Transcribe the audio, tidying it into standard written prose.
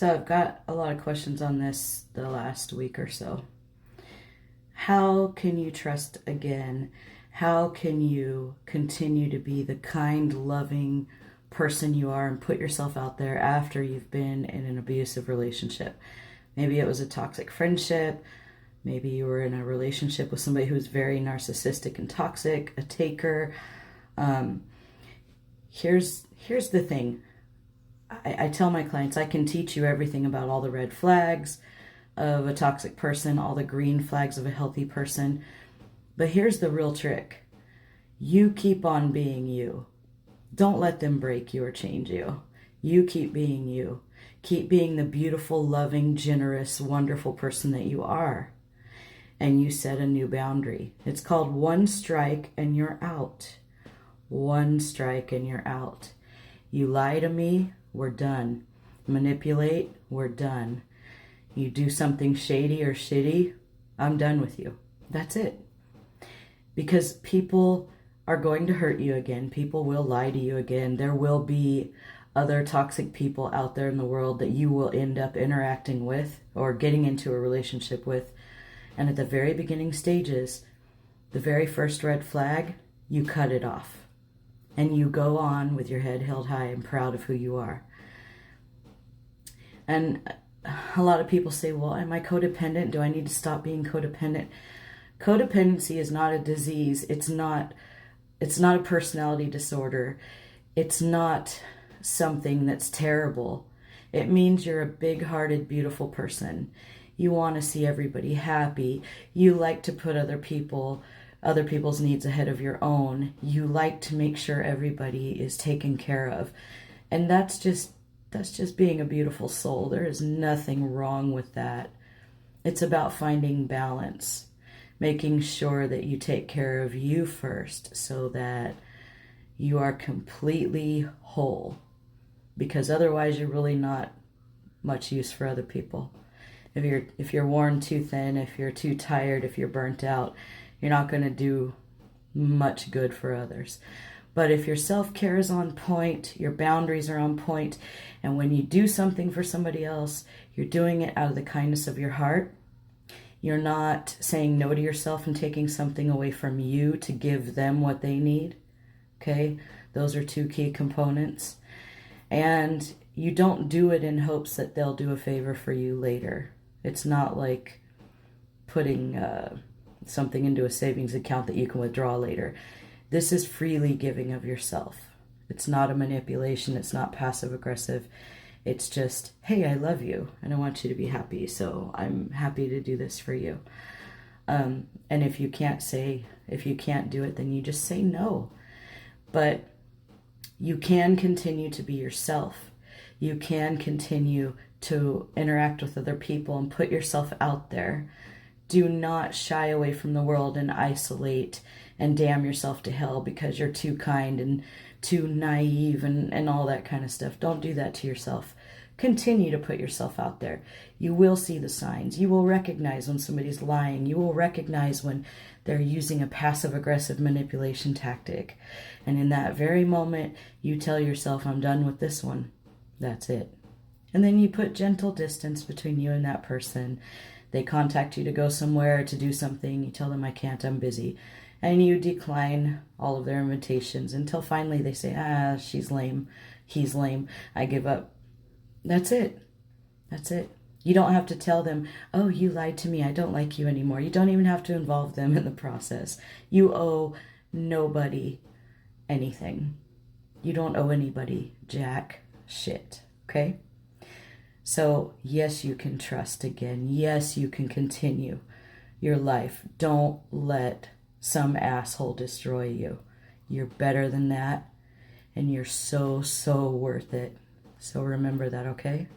So I've got a lot of questions on this the last week or so. How can you trust again? How can you continue to be the kind, loving person you are and put yourself out there after you've been in an abusive relationship? Maybe it was a toxic friendship. Maybe you were in a relationship with somebody who's very narcissistic and toxic, a taker. Um, here's the thing. I tell my clients I can teach you everything about all the red flags of a toxic person, all the green flags of a healthy person. But here's the real trick. You keep on being you. Don't let them break you or change you. You keep being you. Keep being the beautiful, loving, generous, wonderful person that you are. And you set a new boundary. It's called one strike and you're out. One strike and you're out. You lie to me, we're done. Manipulate, we're done. You do something shady or shitty, I'm done with you. That's it. Because people are going to hurt you again. People will lie to you again. There will be other toxic people out there in the world that you will end up interacting with or getting into a relationship with. And at the very beginning stages, the very first red flag, you cut it off. And you go on with your head held high and proud of who you are. And a lot of people say, well, am I codependent? Do I need to stop being codependent? Codependency is not a disease. It's not a personality disorder. It's not something that's terrible. It means you're a big-hearted, beautiful person. You want to see everybody happy. You like to put other people's needs ahead of your own. You like to make sure everybody is taken care of. And that's just being a beautiful soul. There is nothing wrong with that. It's about finding balance, making sure that you take care of you first so that you are completely whole. Because otherwise you're really not much use for other people. If you're worn too thin, if you're too tired, if you're burnt out, you're not going to do much good for others. But if your self-care is on point, your boundaries are on point, and when you do something for somebody else, you're doing it out of the kindness of your heart. You're not saying no to yourself and taking something away from you to give them what they need. Okay? Those are two key components. And you don't do it in hopes that they'll do a favor for you later. It's not like putting something into a savings account that you can withdraw later. This is freely giving of yourself. It's not a manipulation. It's not passive aggressive. It's just, hey, I love you and I want you to be happy. So I'm happy to do this for you. And if you can't do it, then you just say no. But you can continue to be yourself. You can continue to interact with other people and put yourself out there. Do not shy away from the world and isolate and damn yourself to hell because you're too kind and too naive and all that kind of stuff. Don't do that to yourself. Continue to put yourself out there. You will see the signs. You will recognize when somebody's lying. You will recognize when they're using a passive-aggressive manipulation tactic. And in that very moment, you tell yourself, I'm done with this one. That's it. And then you put gentle distance between you and that person. They contact you to go somewhere, to do something. You tell them, I can't, I'm busy. And you decline all of their invitations until finally they say, she's lame, he's lame, I give up. That's it. That's it. You don't have to tell them, oh, you lied to me, I don't like you anymore. You don't even have to involve them in the process. You owe nobody anything. You don't owe anybody jack shit, okay? So, yes, you can trust again. Yes, you can continue your life. Don't let some asshole destroy you. You're better than that, and you're so, so worth it. So remember that, okay?